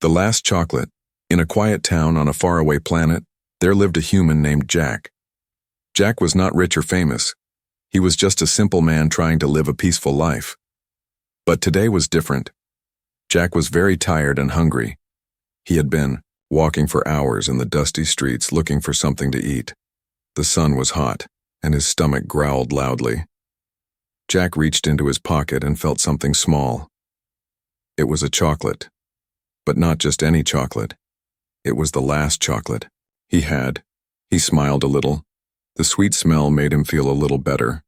The Last Chocolate. In a quiet town on a faraway planet, there lived a human named Jack. Jack was not rich or famous. He was just a simple man trying to live a peaceful life. But today was different. Jack was very tired and hungry. He had been walking for hours in the dusty streets looking for something to eat. The sun was hot, and his stomach growled loudly. Jack reached into his pocket and felt something small. It was a chocolate. But not just any chocolate. It was the last chocolate he had. He smiled a little. The sweet smell made him feel a little better.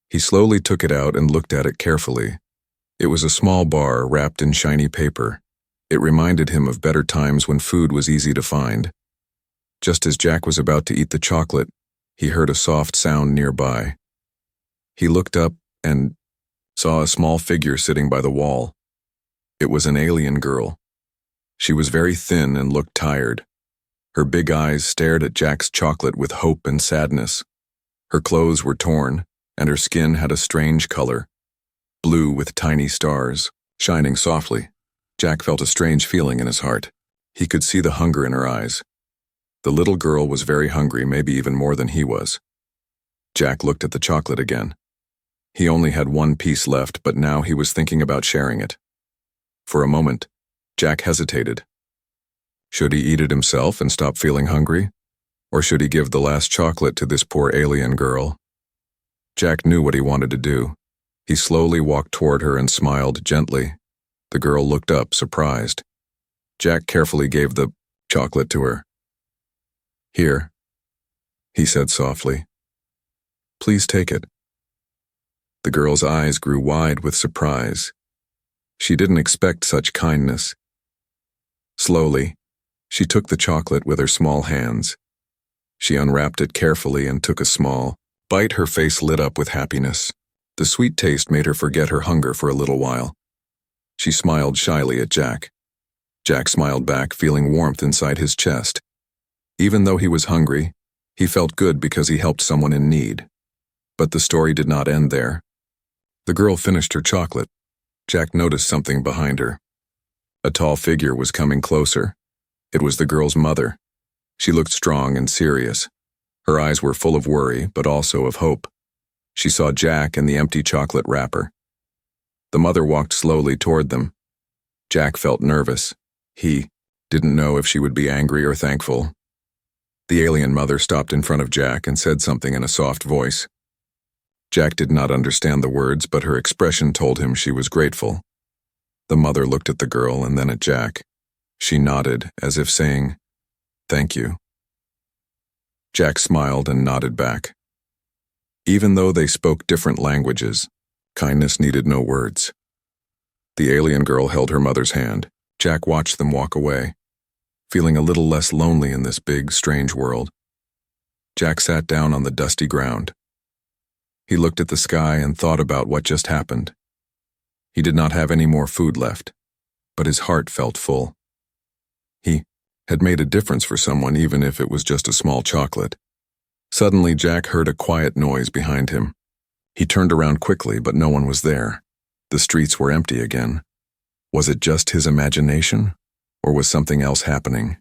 He slowly took it out and looked at it carefully. It was a small bar wrapped in shiny paper. It reminded him of better times when food was easy to find. Just as Jack was about to eat the chocolate, he heard a soft sound nearby. He looked up and saw a small figure sitting by the wall. It was an alien girl. She was very thin and looked tired. Her big eyes stared at Jack's chocolate with hope and sadness. Her clothes were torn, and her skin had a strange color, blue with tiny stars, shining softly. Jack felt a strange feeling in his heart. He could see the hunger in her eyes. The little girl was very hungry, maybe even more than he was. Jack looked at the chocolate again. He only had one piece left, but now he was thinking about sharing it. For a moment, Jack hesitated. Should he eat it himself and stop feeling hungry? Or should he give the last chocolate to this poor alien girl? Jack knew what he wanted to do. He slowly walked toward her and smiled gently. The girl looked up, surprised. Jack carefully gave the chocolate to her. "Here," he said softly. "Please take it." The girl's eyes grew wide with surprise. She didn't expect such kindness. Slowly, she took the chocolate with her small hands. She unwrapped it carefully and took a small bite. Her face lit up with happiness. The sweet taste made her forget her hunger for a little while. She smiled shyly at Jack. Jack smiled back, feeling warmth inside his chest. Even though he was hungry, he felt good because he helped someone in need. But the story did not end there. The girl finished her chocolate. Jack noticed something behind her. A tall figure was coming closer. It was the girl's mother. She looked strong and serious. Her eyes were full of worry, but also of hope. She saw Jack and the empty chocolate wrapper. The mother walked slowly toward them. Jack felt nervous. He didn't know if she would be angry or thankful. The alien mother stopped in front of Jack and said something in a soft voice. Jack did not understand the words, but her expression told him she was grateful. The mother looked at the girl and then at Jack. She nodded, as if saying, "Thank you." Jack smiled and nodded back. Even though they spoke different languages, kindness needed no words. The alien girl held her mother's hand. Jack watched them walk away, feeling a little less lonely in this big, strange world. Jack sat down on the dusty ground. He looked at the sky and thought about what just happened. He did not have any more food left, but his heart felt full. He had made a difference for someone, even if it was just a small chocolate. Suddenly, Jack heard a quiet noise behind him. He turned around quickly, but no one was there. The streets were empty again. Was it just his imagination, or was something else happening?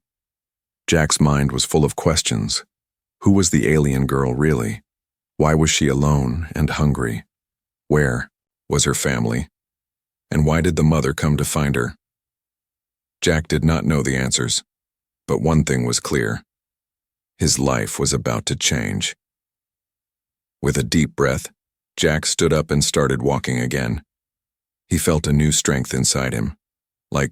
Jack's mind was full of questions. Who was the alien girl really? Why was she alone and hungry? Where was her family? And why did the mother come to find her? Jack did not know the answers, but one thing was clear. His life was about to change. With a deep breath, Jack stood up and started walking again. He felt a new strength inside him, like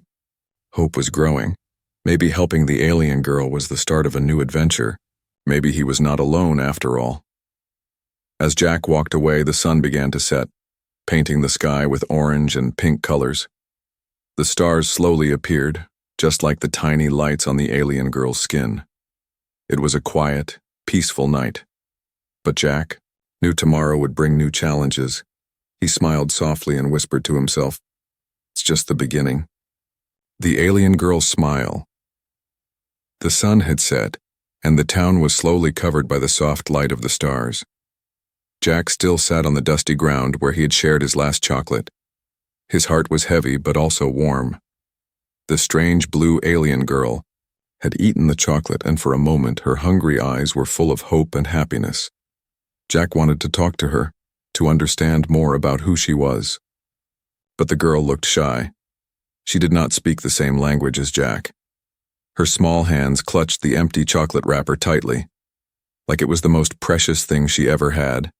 hope was growing. Maybe helping the alien girl was the start of a new adventure. Maybe he was not alone after all. As Jack walked away, the sun began to set, painting the sky with orange and pink colors. The stars slowly appeared, just like the tiny lights on the alien girl's skin. It was a quiet, peaceful night. But Jack knew tomorrow would bring new challenges. He smiled softly and whispered to himself, "It's just the beginning." The alien girl's smile. The sun had set, and the town was slowly covered by the soft light of the stars. Jack still sat on the dusty ground where he had shared his last chocolate. His heart was heavy but also warm. The strange blue alien girl had eaten the chocolate, and for a moment her hungry eyes were full of hope and happiness. Jack wanted to talk to her, to understand more about who she was. But the girl looked shy. She did not speak the same language as Jack. Her small hands clutched the empty chocolate wrapper tightly, like it was the most precious thing she ever had.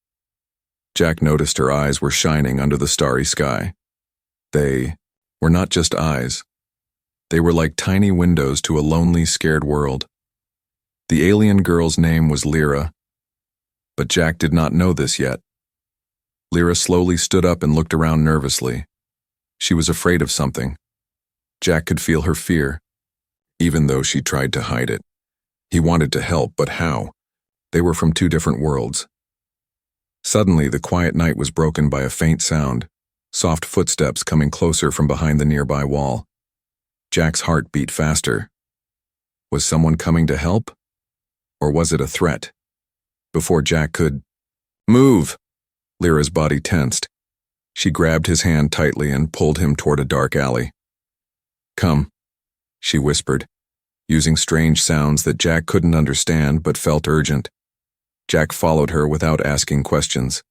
Jack noticed her eyes were shining under the starry sky. They were not just eyes. They were like tiny windows to a lonely, scared world. The alien girl's name was Lyra, but Jack did not know this yet. Lyra slowly stood up and looked around nervously. She was afraid of something. Jack could feel her fear, even though she tried to hide it. He wanted to help, but how? They were from two different worlds. Suddenly, the quiet night was broken by a faint sound, soft footsteps coming closer from behind the nearby wall. Jack's heart beat faster. Was someone coming to help? Or was it a threat? Before Jack could move, Lyra's body tensed. She grabbed his hand tightly and pulled him toward a dark alley. "Come," she whispered, using strange sounds that Jack couldn't understand but felt urgent. Jack followed her without asking questions.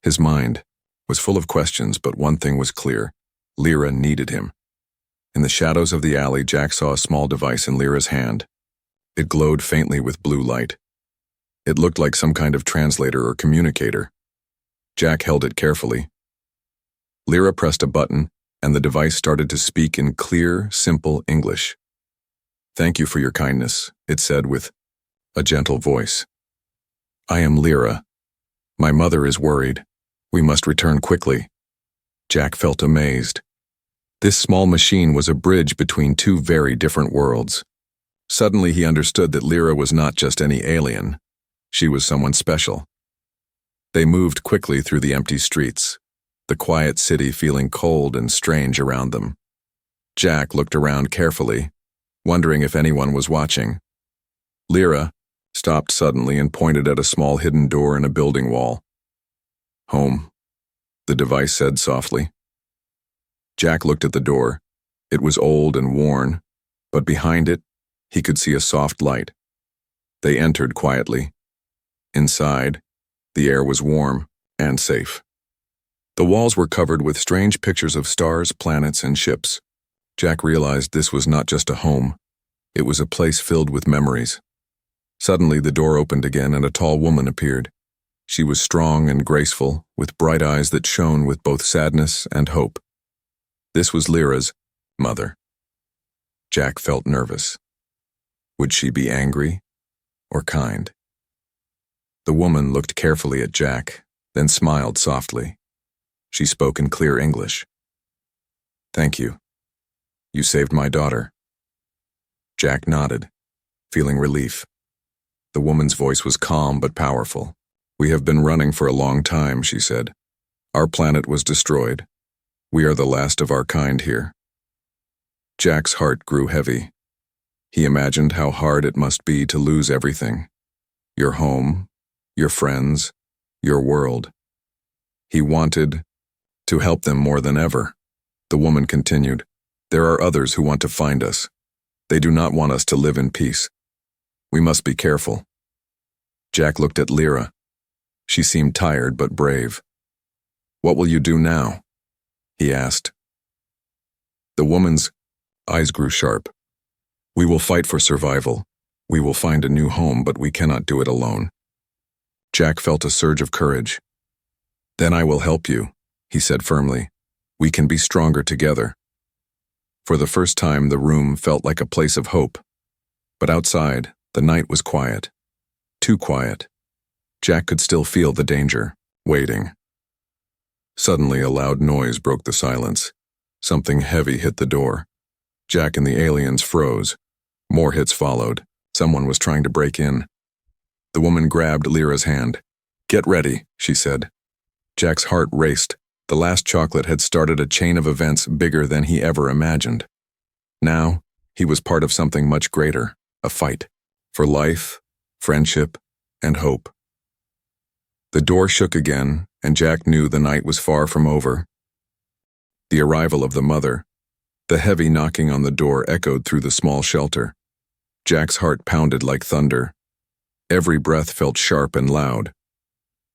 His mind was full of questions, but one thing was clear: Lyra needed him. In the shadows of the alley, Jack saw a small device in Lyra's hand. It glowed faintly with blue light. It looked like some kind of translator or communicator. Jack held it carefully. Lyra pressed a button, and the device started to speak in clear, simple English. "Thank you for your kindness," it said with a gentle voice. "I am Lyra. My mother is worried. We must return quickly." Jack felt amazed. This small machine was a bridge between two very different worlds. Suddenly he understood that Lyra was not just any alien. She was someone special. They moved quickly through the empty streets, the quiet city feeling cold and strange around them. Jack looked around carefully, wondering if anyone was watching. Lyra stopped suddenly and pointed at a small hidden door in a building wall. "Home," the device said softly. Jack looked at the door. It was old and worn, but behind it, he could see a soft light. They entered quietly. Inside, the air was warm and safe. The walls were covered with strange pictures of stars, planets, and ships. Jack realized this was not just a home. It was a place filled with memories. Suddenly, the door opened again and a tall woman appeared. She was strong and graceful, with bright eyes that shone with both sadness and hope. This was Lyra's mother. Jack felt nervous. Would she be angry or kind? The woman looked carefully at Jack, then smiled softly. She spoke in clear English. "Thank you. You saved my daughter." Jack nodded, feeling relief. The woman's voice was calm but powerful. "We have been running for a long time," she said. "Our planet was destroyed. We are the last of our kind here." Jack's heart grew heavy. He imagined how hard it must be to lose everything. Your home, your friends, your world. He wanted to help them more than ever. The woman continued, "There are others who want to find us. They do not want us to live in peace. We must be careful." Jack looked at Lyra. She seemed tired but brave. "What will you do now?" he asked. The woman's eyes grew sharp. "We will fight for survival. We will find a new home, but we cannot do it alone." Jack felt a surge of courage. "Then I will help you," he said firmly. "We can be stronger together." For the first time, the room felt like a place of hope. But outside, the night was quiet. Too quiet. Jack could still feel the danger, waiting. Suddenly, a loud noise broke the silence. Something heavy hit the door. Jack and the aliens froze. More hits followed. Someone was trying to break in. The woman grabbed Lyra's hand. "Get ready," she said. Jack's heart raced. The last chocolate had started a chain of events bigger than he ever imagined. Now, he was part of something much greater, a fight. For life, friendship, and hope. The door shook again, and Jack knew the night was far from over. The arrival of the mother, The heavy knocking on the door echoed through the small shelter. Jack's heart pounded like thunder. Every breath felt sharp and loud.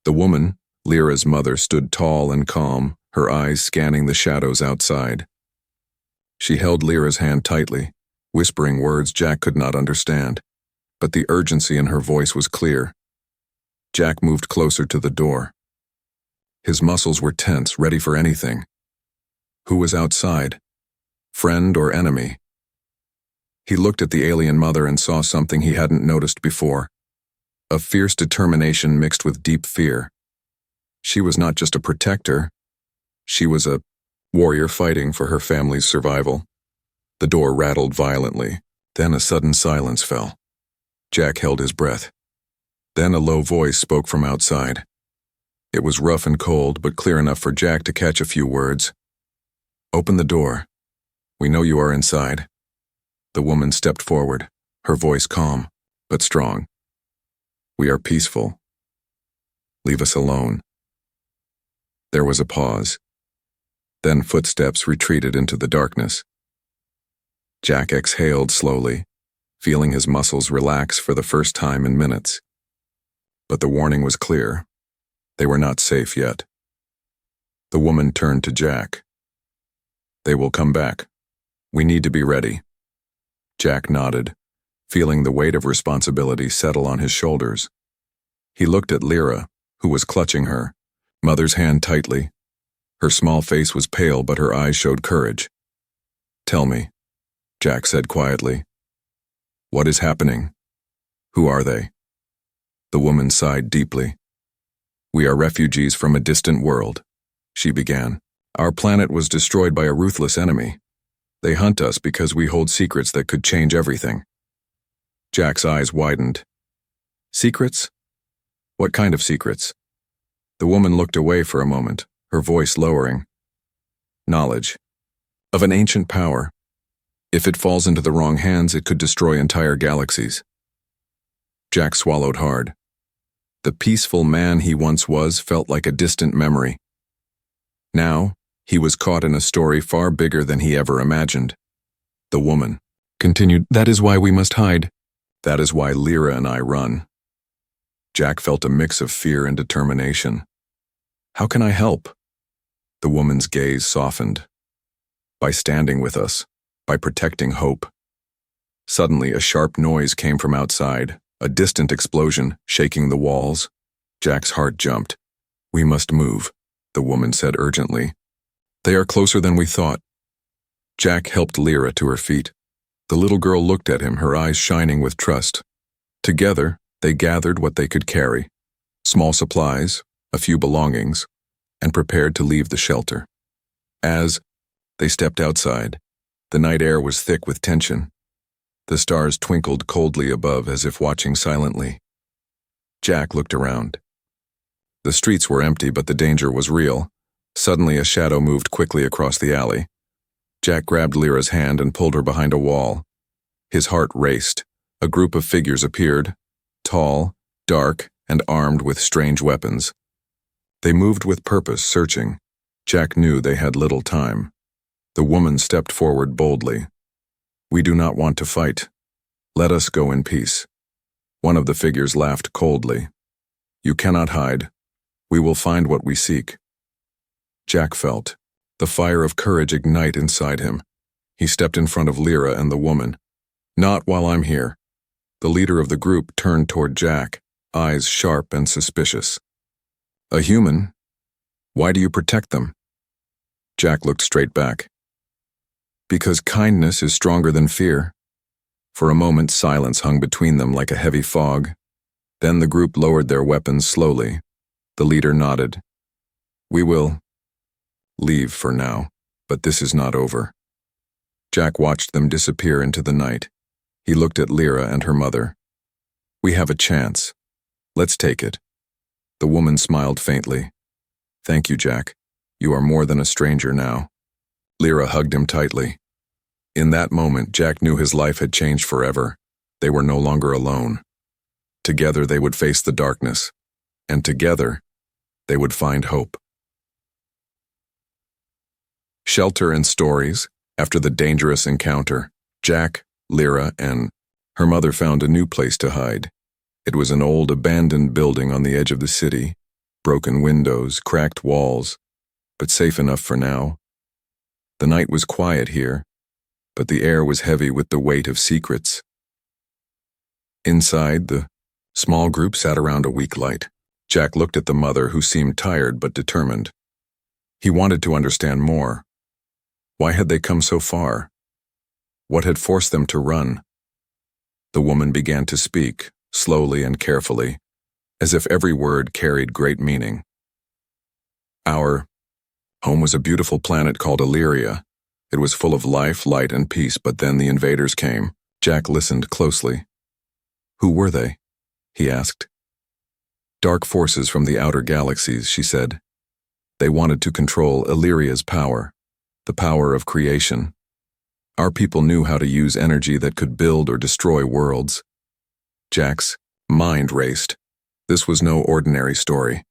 The woman, Lyra's mother, stood tall and calm, her eyes scanning the shadows outside. She held Lyra's hand tightly, whispering words Jack could not understand, but the urgency in her voice was clear. Jack moved closer to the door. His muscles were tense, ready for anything. Who was outside? Friend or enemy? He looked at the alien mother and saw something he hadn't noticed before. A fierce determination mixed with deep fear. She was not just a protector. She was a warrior fighting for her family's survival. The door rattled violently. Then a sudden silence fell. Jack held his breath. Then a low voice spoke from outside. It was rough and cold, but clear enough for Jack to catch a few words. "Open the door. We know you are inside." The woman stepped forward, her voice calm, but strong. "We are peaceful. Leave us alone." There was a pause. Then footsteps retreated into the darkness. Jack exhaled slowly, feeling his muscles relax for the first time in minutes. But the warning was clear. They were not safe yet. The woman turned to Jack. "They will come back. We need to be ready." Jack nodded, feeling the weight of responsibility settle on his shoulders. He looked at Lyra, who was clutching her, mother's hand tightly. Her small face was pale, but her eyes showed courage. "Tell me," Jack said quietly. "What is happening? Who are they?" The woman sighed deeply. "We are refugees from a distant world," she began. "Our planet was destroyed by a ruthless enemy. They hunt us because we hold secrets that could change everything." Jack's eyes widened. "Secrets? What kind of secrets?" The woman looked away for a moment, her voice lowering. "Knowledge. Of an ancient power. If it falls into the wrong hands, it could destroy entire galaxies." Jack swallowed hard. The peaceful man he once was felt like a distant memory. Now, he was caught in a story far bigger than he ever imagined. The woman continued, "That is why we must hide. That is why Lyra and I run." Jack felt a mix of fear and determination. "How can I help?" The woman's gaze softened. "By standing with us, by protecting hope." Suddenly, a sharp noise came from outside, a distant explosion, shaking the walls. Jack's heart jumped. "We must move," the woman said urgently. "They are closer than we thought." Jack helped Lyra to her feet. The little girl looked at him, her eyes shining with trust. Together, they gathered what they could carry, small supplies, a few belongings, and prepared to leave the shelter. As they stepped outside, the night air was thick with tension. The stars twinkled coldly above as if watching silently. Jack looked around. The streets were empty, but the danger was real. Suddenly, a shadow moved quickly across the alley. Jack grabbed Lyra's hand and pulled her behind a wall. His heart raced. A group of figures appeared, tall, dark, and armed with strange weapons. They moved with purpose, searching. Jack knew they had little time. The woman stepped forward boldly. "We do not want to fight. Let us go in peace." One of the figures laughed coldly. "You cannot hide. We will find what we seek." Jack felt the fire of courage ignite inside him. He stepped in front of Lyra and the woman. "Not while I'm here." The leader of the group turned toward Jack, eyes sharp and suspicious. "A human? Why do you protect them?" Jack looked straight back. "Because kindness is stronger than fear." For a moment, silence hung between them like a heavy fog. Then the group lowered their weapons slowly. The leader nodded. "We will leave for now, but this is not over." Jack watched them disappear into the night. He looked at Lyra and her mother. "We have a chance. Let's take it." The woman smiled faintly. "Thank you, Jack. You are more than a stranger now." Lyra hugged him tightly. In that moment, Jack knew his life had changed forever. They were no longer alone. Together they would face the darkness, and together they would find hope. Shelter and Stories After the dangerous encounter, Jack, Lyra, and her mother found a new place to hide. It was an old abandoned building on the edge of the city, broken windows, cracked walls, but safe enough for now. The night was quiet here, but the air was heavy with the weight of secrets. Inside, the small group sat around a weak light. Jack looked at the mother, who seemed tired but determined. He wanted to understand more. Why had they come so far? What had forced them to run? The woman began to speak, slowly and carefully, as if every word carried great meaning. Our home was a beautiful planet called Illyria. It was full of life, light, and peace, but then the invaders came. Jack listened closely. Who were they? He asked. Dark forces from the outer galaxies, she said. They wanted to control Illyria's power, the power of creation. Our people knew how to use energy that could build or destroy worlds. Jack's mind raced. This was no ordinary story.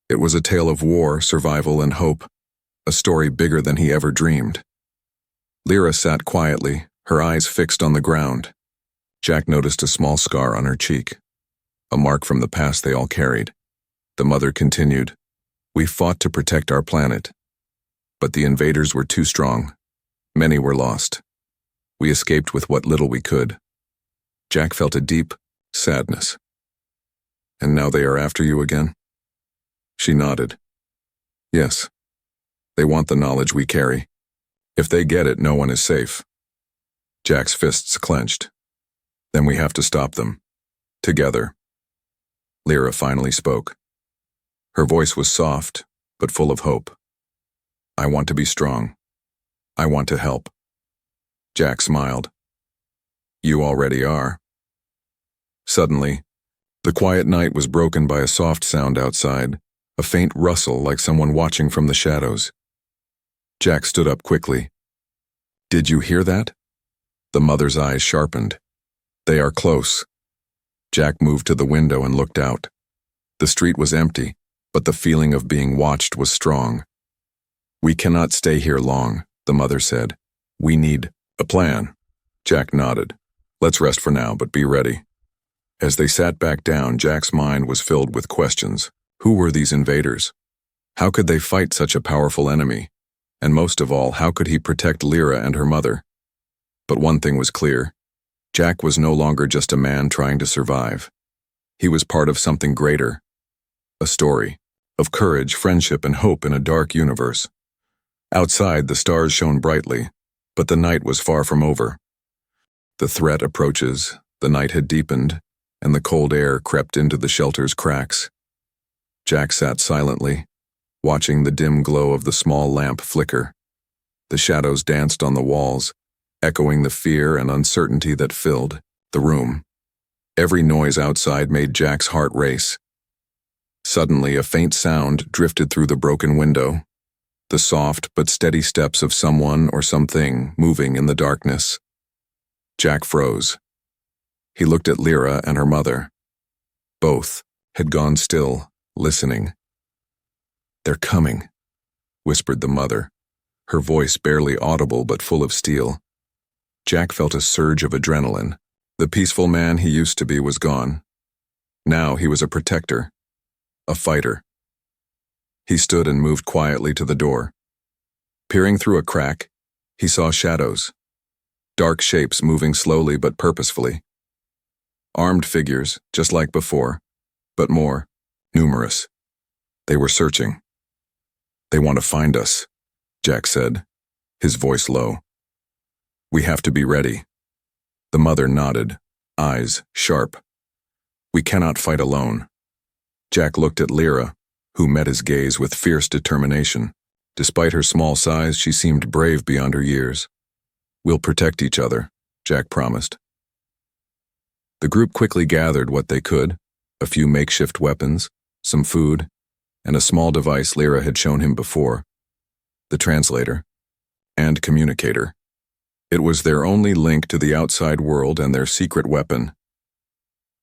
It was a tale of war, survival, and hope, a story bigger than he ever dreamed. Lyra sat quietly, her eyes fixed on the ground. Jack noticed a small scar on her cheek, a mark from the past they all carried. The mother continued, "We fought to protect our planet, but the invaders were too strong. Many were lost. We escaped with what little we could." Jack felt a deep sadness. "And now they are after you again?" She nodded. "Yes. They want the knowledge we carry. If they get it, no one is safe." Jack's fists clenched. "Then we have to stop them. Together." Lyra finally spoke. Her voice was soft, but full of hope. "I want to be strong. I want to help." Jack smiled. "You already are." Suddenly, the quiet night was broken by a soft sound outside, a faint rustle like someone watching from the shadows. Jack stood up quickly. "Did you hear that?" The mother's eyes sharpened. "They are close." Jack moved to the window and looked out. The street was empty, but the feeling of being watched was strong. "We cannot stay here long," the mother said. "We need a plan." Jack nodded. "Let's rest for now, but be ready." As they sat back down, Jack's mind was filled with questions. Who were these invaders? How could they fight such a powerful enemy? And most of all, how could he protect Lyra and her mother? But one thing was clear. Jack was no longer just a man trying to survive. He was part of something greater. A story of courage, friendship, and hope in a dark universe. Outside, the stars shone brightly, but the night was far from over. The threat approaches, the night had deepened, and the cold air crept into the shelter's cracks. Jack sat silently, watching the dim glow of the small lamp flicker. The shadows danced on the walls, echoing the fear and uncertainty that filled the room. Every noise outside made Jack's heart race. Suddenly, a faint sound drifted through the broken window, the soft but steady steps of someone or something moving in the darkness. Jack froze. He looked at Lyra and her mother. Both had gone still, listening. "They're coming," whispered the mother, her voice barely audible but full of steel. Jack felt a surge of adrenaline. The peaceful man he used to be was gone. Now he was a protector, a fighter. He stood and moved quietly to the door. Peering through a crack, he saw shadows, dark shapes moving slowly but purposefully. Armed figures, just like before, but more numerous. They were searching. "They want to find us," Jack said, his voice low. "We have to be ready." The mother nodded, eyes sharp. "We cannot fight alone." Jack looked at Lyra, who met his gaze with fierce determination. Despite her small size, she seemed brave beyond her years. "We'll protect each other," Jack promised. The group quickly gathered what they could, a few makeshift weapons, some food, and a small device Lyra had shown him before, the translator and communicator. It was their only link to the outside world and their secret weapon.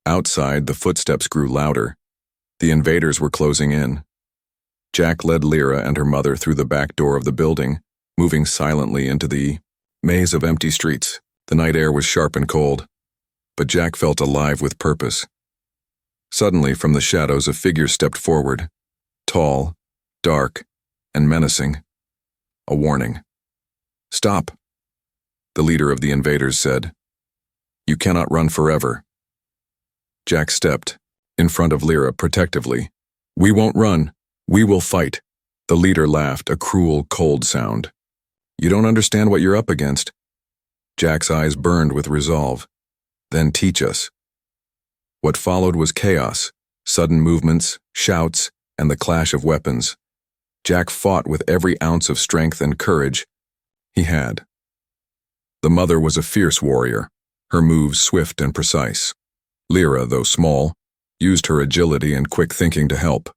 Outside, the footsteps grew louder. The invaders were closing in. Jack led Lyra and her mother through the back door of the building, moving silently into the Maze of empty streets. The night air was sharp and cold, but Jack felt alive with purpose. Suddenly, from the shadows, a figure stepped forward, tall, dark, and menacing. A warning. "Stop," the leader of the invaders said. "You cannot run forever." Jack stepped, in front of Lyra protectively. "We won't run. We will fight." The leader laughed, a cruel, cold sound. "You don't understand what you're up against." Jack's eyes burned with resolve. "Then teach us." What followed was chaos, sudden movements, shouts, and the clash of weapons. Jack fought with every ounce of strength and courage he had. The mother was a fierce warrior, her moves swift and precise. Lyra, though small, used her agility and quick thinking to help.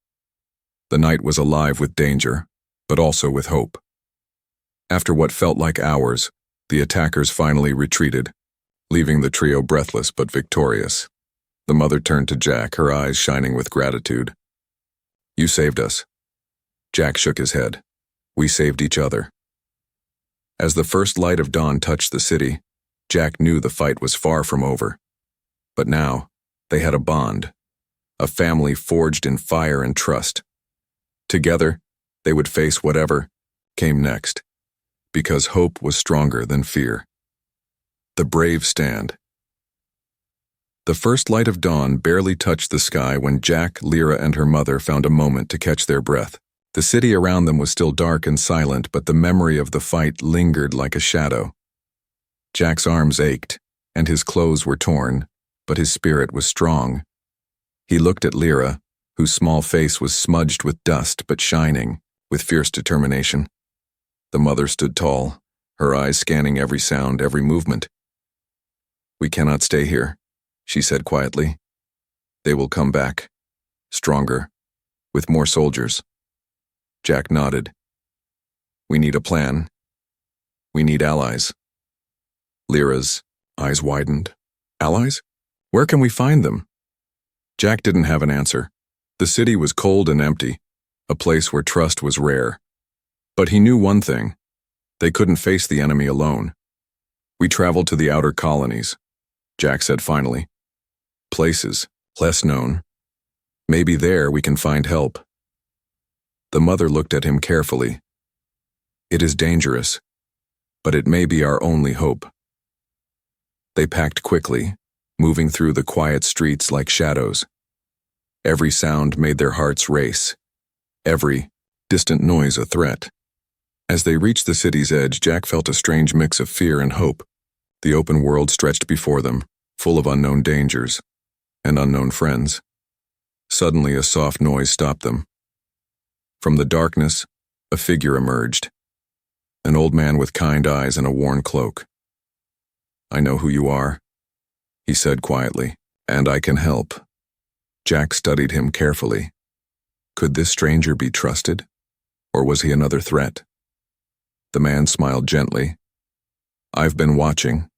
The night was alive with danger, but also with hope. After what felt like hours, the attackers finally retreated, leaving the trio breathless but victorious. The mother turned to Jack, her eyes shining with gratitude. "You saved us." Jack shook his head. "We saved each other." As the first light of dawn touched the city, Jack knew the fight was far from over. But now, they had a bond, a family forged in fire and trust. Together, they would face whatever came next, because hope was stronger than fear. The brave stand. The first light of dawn barely touched the sky when Jack, Lyra, and her mother found a moment to catch their breath. The city around them was still dark and silent, but the memory of the fight lingered like a shadow. Jack's arms ached, and his clothes were torn, but his spirit was strong. He looked at Lyra, whose small face was smudged with dust but shining with fierce determination. The mother stood tall, her eyes scanning every sound, every movement. "We cannot stay here," she said quietly. "They will come back, stronger, with more soldiers." Jack nodded. "We need a plan. We need allies." Lyra's eyes widened. "Allies? Where can we find them?" Jack didn't have an answer. The city was cold and empty, a place where trust was rare. But he knew one thing. They couldn't face the enemy alone. "We traveled to the outer colonies," Jack said finally. "Places, less known. Maybe there we can find help." The mother looked at him carefully. "It is dangerous, but it may be our only hope." They packed quickly, moving through the quiet streets like shadows. Every sound made their hearts race, every distant noise a threat. As they reached the city's edge, Jack felt a strange mix of fear and hope. The open world stretched before them, full of unknown dangers and unknown friends. Suddenly, a soft noise stopped them. From the darkness, a figure emerged, an old man with kind eyes and a worn cloak. "I know who you are," he said quietly, "and I can help." Jack studied him carefully. Could this stranger be trusted, or was he another threat? The man smiled gently. "I've been watching.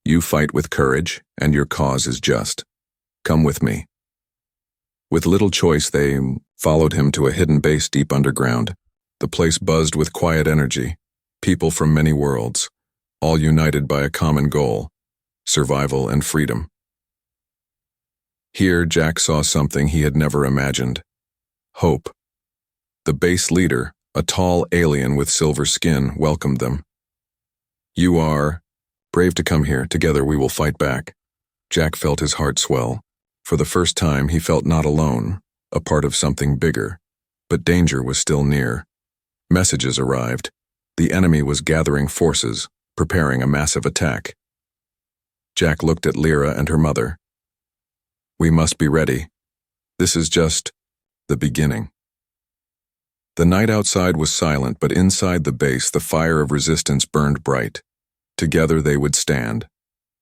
You fight with courage, and your cause is just. Come with me." With little choice, they followed him to a hidden base deep underground. The place buzzed with quiet energy, people from many worlds, all united by a common goal: survival and freedom. Here, Jack saw something he had never imagined: hope. The base leader, a tall alien with silver skin, welcomed them. "You are brave to come here. Together we will fight back." Jack felt his heart swell. For the first time, he felt not alone, a part of something bigger. But danger was still near. Messages arrived. The enemy was gathering forces, preparing a massive attack. Jack looked at Lyra and her mother. "We must be ready. This is just the beginning." The night outside was silent, but inside the base, the fire of resistance burned bright. Together they would stand,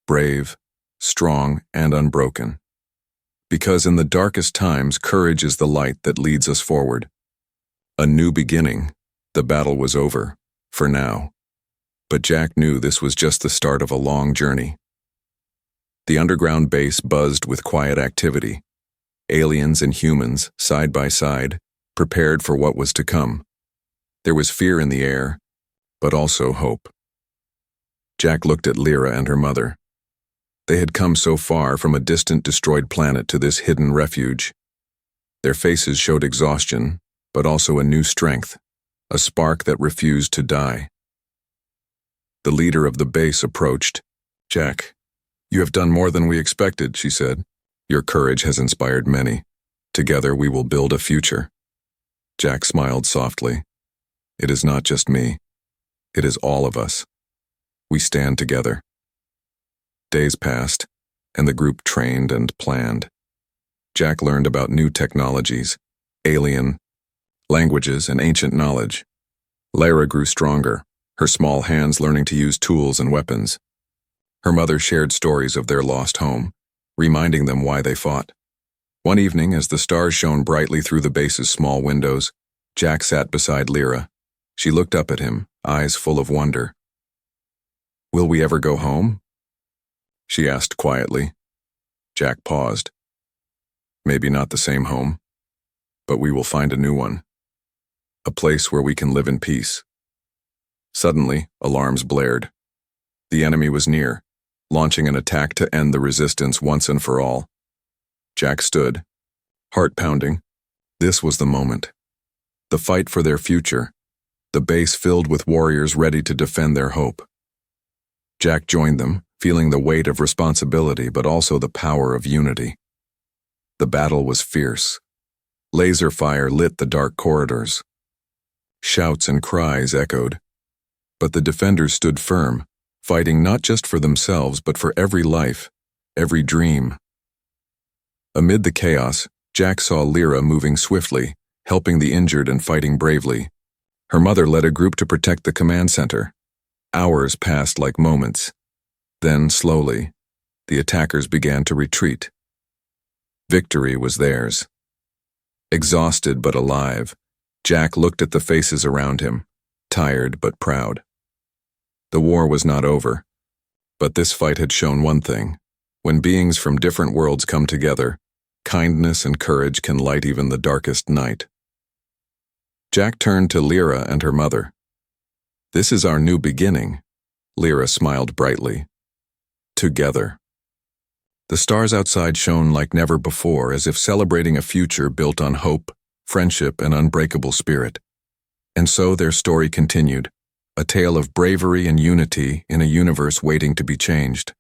brave, strong, and unbroken. Because in the darkest times, courage is the light that leads us forward. A new beginning. The battle was over, for now. But Jack knew this was just the start of a long journey. The underground base buzzed with quiet activity. Aliens and humans, side by side, prepared for what was to come. There was fear in the air, but also hope. Jack looked at Lyra and her mother. They had come so far from a distant, destroyed planet to this hidden refuge. Their faces showed exhaustion, but also a new strength, a spark that refused to die. The leader of the base approached. "Jack, you have done more than we expected," she said. "Your courage has inspired many. Together we will build a future." Jack smiled softly. "It is not just me. It is all of us. We stand together." Days passed, and the group trained and planned. Jack learned about new technologies, alien languages, and ancient knowledge. Lyra grew stronger, her small hands learning to use tools and weapons. Her mother shared stories of their lost home, reminding them why they fought. One evening, as the stars shone brightly through the base's small windows, Jack sat beside Lyra. She looked up at him, eyes full of wonder. "Will we ever go home?" she asked quietly. Jack paused. "Maybe not the same home, but we will find a new one. A place where we can live in peace." Suddenly, alarms blared. The enemy was near, launching an attack to end the resistance once and for all. Jack stood, heart pounding. This was the moment. The fight for their future, the base filled with warriors ready to defend their hope. Jack joined them, feeling the weight of responsibility but also the power of unity. The battle was fierce. Laser fire lit the dark corridors. Shouts and cries echoed. But the defenders stood firm, fighting not just for themselves but for every life, every dream. Amid the chaos, Jack saw Lyra moving swiftly, helping the injured and fighting bravely. Her mother led a group to protect the command center. Hours passed like moments. Then, slowly, the attackers began to retreat. Victory was theirs. Exhausted but alive, Jack looked at the faces around him, tired but proud. The war was not over, but this fight had shown one thing. When beings from different worlds come together, kindness and courage can light even the darkest night. Jack turned to Lyra and her mother. "This is our new beginning." Lyra smiled brightly. "Together." The stars outside shone like never before, as if celebrating a future built on hope, friendship, and unbreakable spirit. And so their story continued, a tale of bravery and unity in a universe waiting to be changed.